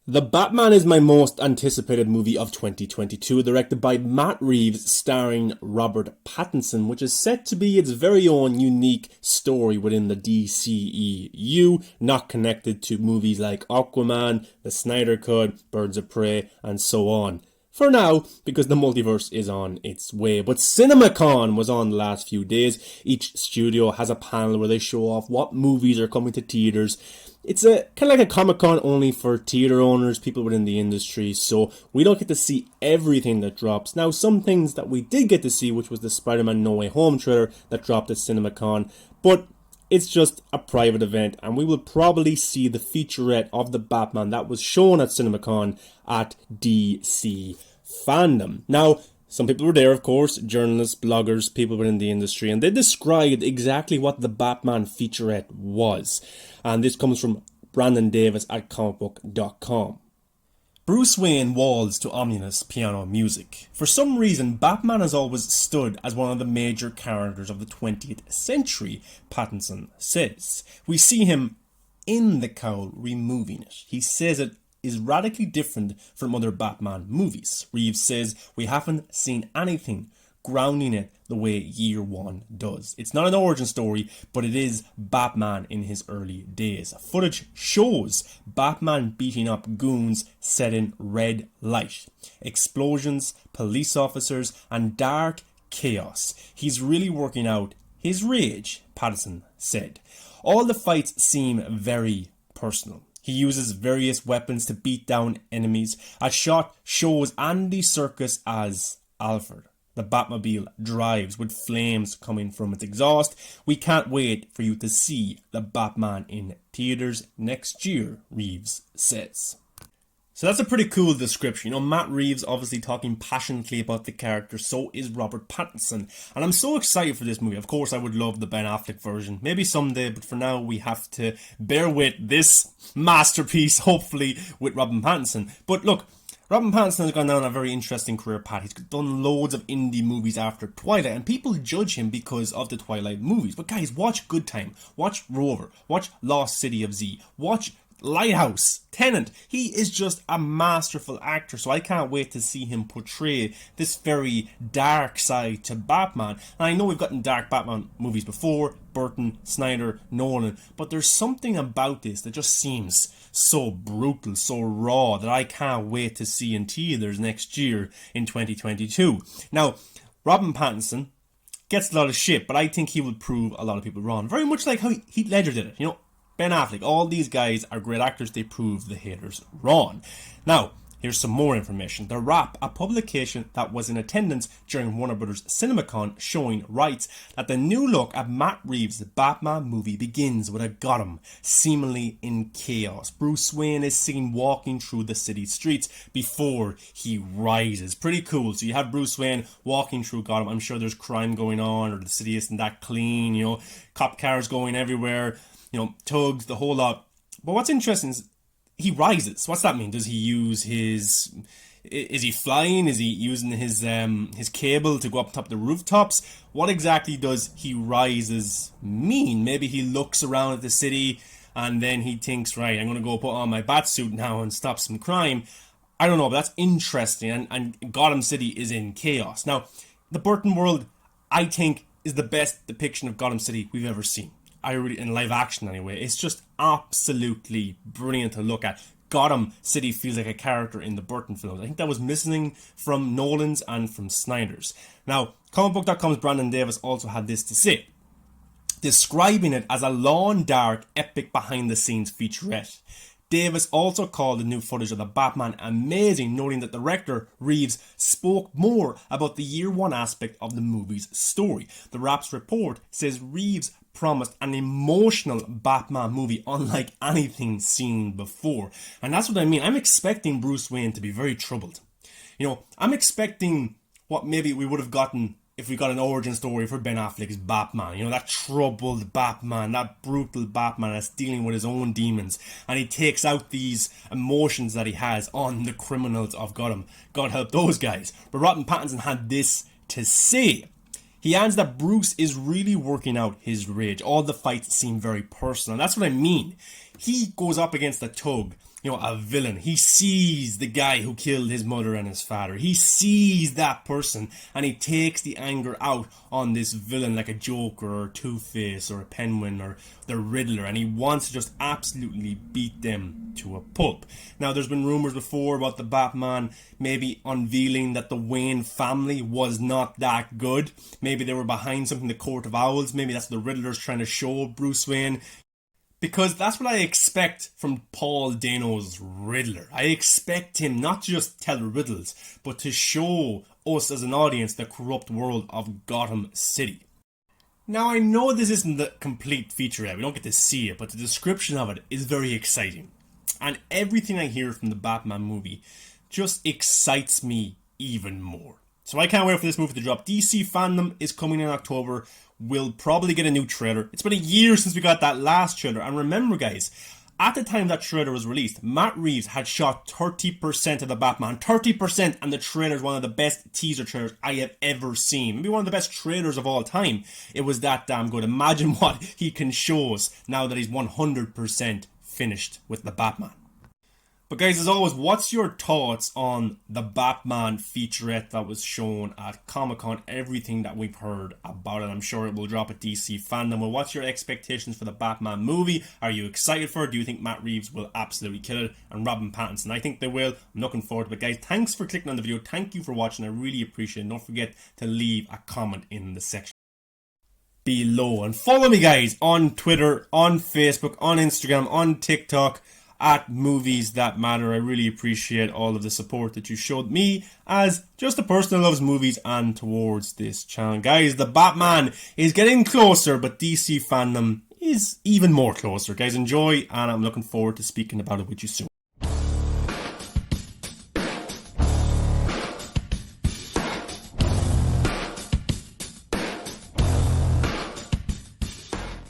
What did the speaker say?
The Batman is my most anticipated movie of 2022, directed by Matt Reeves, starring Robert Pattinson, which is set to be its very own unique story within the DCEU, not connected to movies like Aquaman, The Snyder Cut, Birds of Prey, and so on. For now, because the multiverse is on its way. But CinemaCon was on the last few days. Each studio has a panel where they show off what movies are coming to theaters. It's a kind of like a Comic-Con only for theater owners, people within the industry, so we don't get to see everything that drops. Now, some things that we did get to see, which was the Spider-Man No Way Home trailer that dropped at CinemaCon, but it's just a private event, and we will probably see the featurette of the Batman that was shown at CinemaCon at DC Fandom. Now, some people were there, of course, journalists, bloggers, people within the industry, and they described exactly what the Batman featurette was. And this comes from Brandon Davis at comicbook.com. Bruce Wayne waltz to ominous piano music. For some reason, Batman has always stood as one of the major characters of the 20th century, Pattinson says. We see him in the cowl removing it. He says it is radically different from other Batman movies. Reeves says we haven't seen anything grounding it the way Year One does. It's not an origin story, but it is Batman in his early days. Footage shows Batman beating up goons set in red light, explosions, police officers, and dark chaos. He's really working out his rage, Pattinson said. All the fights seem very personal. He uses various weapons to beat down enemies. A shot shows Andy Serkis as Alfred. The Batmobile drives with flames coming from its exhaust. We can't wait for you to see the Batman in theaters next year, Reeves says. So that's a pretty cool description. You know, Matt Reeves obviously talking passionately about the character, so is Robert Pattinson. And I'm so excited for this movie. Of course, I would love the Ben Affleck version. Maybe someday, but for now, we have to bear with this masterpiece, hopefully, with Robert Pattinson. But look, Robert Pattinson has gone down a very interesting career path. He's done loads of indie movies after Twilight, and people judge him because of the Twilight movies. But guys, watch Good Time, watch Rover, watch Lost City of Z, watch Lighthouse, Tenet. He is just a masterful actor, so I can't wait to see him portray this very dark side to Batman. And I know we've gotten dark Batman movies before, Burton, Snyder, Nolan, but there's something about this that just seems so brutal, so raw, that I can't wait to see in theaters next year in 2022. Now, Robin Pattinson gets a lot of shit, but I think he will prove a lot of people wrong. Very much like how Heath Ledger did it, you know. Ben Affleck, all these guys are great actors, they prove the haters wrong. Now, here's some more information. The Wrap, a publication that was in attendance during Warner Bros. CinemaCon showing, writes that the new look at Matt Reeves' Batman movie begins with a Gotham seemingly in chaos. Bruce Wayne is seen walking through the city streets before he rises. Pretty cool. So you have Bruce Wayne walking through Gotham. I'm sure there's crime going on, or the city isn't that clean, you know, cop cars going everywhere, you know, tugs, the whole lot. But what's interesting is he rises. What's that mean? Does he use his... Is he flying? Is he using his cable to go up top of the rooftops? What exactly does he rises mean? Maybe he looks around at the city and then he thinks, right, I'm going to go put on my batsuit now and stop some crime. I don't know, but that's interesting. And Gotham City is in chaos. Now, the Burton world, I think, is the best depiction of Gotham City we've ever seen. In live action anyway. It's just absolutely brilliant to look at. Gotham City feels like a character in the Burton films. I think that was missing from Nolan's and from Snyder's. Now, comicbook.com's Brandon Davis also had this to say, describing it as a lawn dark, epic behind-the-scenes featurette. Davis also called the new footage of the Batman amazing, noting that director Reeves spoke more about the Year One aspect of the movie's story. The Wrap's report says Reeves promised an emotional Batman movie unlike anything seen before. And that's what I mean. I'm expecting Bruce Wayne to be very troubled. You know, I'm expecting what maybe we would have gotten if we got an origin story for Ben Affleck's Batman. You know, that troubled Batman, that brutal Batman that's dealing with his own demons. And he takes out these emotions that he has on the criminals of Gotham. God help those guys. But Robert Pattinson had this to say. He adds that Bruce is really working out his rage. All the fights seem very personal. And that's what I mean. He goes up against a thug. a villain. He sees the guy who killed his mother and his father. He sees that person and he takes the anger out on this villain like a Joker or Two-Face or a Penguin or the Riddler, and he wants to just absolutely beat them to a pulp. Now, there's been rumors before about the Batman maybe unveiling that the Wayne family was not that good. Maybe they were behind something, the Court of Owls. Maybe that's the Riddler's trying to show Bruce Wayne. Because that's what I expect from Paul Dano's Riddler. I expect him not to just tell riddles, but to show us as an audience the corrupt world of Gotham City. Now, I know this isn't the complete featurette, we don't get to see it, but the description of it is very exciting. And everything I hear from the Batman movie just excites me even more. So I can't wait for this movie to drop. DC Fandom is coming in October. We'll probably get a new trailer. It's been a year since we got that last trailer. And remember, guys, at the time that trailer was released, Matt Reeves had shot 30% of the Batman. 30%, and the trailer is one of the best teaser trailers I have ever seen. Maybe one of the best trailers of all time. It was that damn good. Imagine what he can show us now that he's 100% finished with the Batman. But guys, as always, what's your thoughts on the Batman featurette that was shown at Comic-Con? Everything that we've heard about it. I'm sure it will drop at DC Fandom. Well, what's your expectations for the Batman movie? Are you excited for it? Do you think Matt Reeves will absolutely kill it? And Robin Pattinson? I think they will. I'm looking forward to it. But guys, thanks for clicking on the video. Thank you for watching. I really appreciate it. Don't forget to leave a comment in the section below. And follow me, guys, on Twitter, on Facebook, on Instagram, on TikTok, at Movies That Matter. I really appreciate all of the support that you showed me as just a person who loves movies and towards this channel. Guys, the Batman is getting closer, but DC Fandom is even more closer. Guys, enjoy, and I'm looking forward to speaking about it with you soon.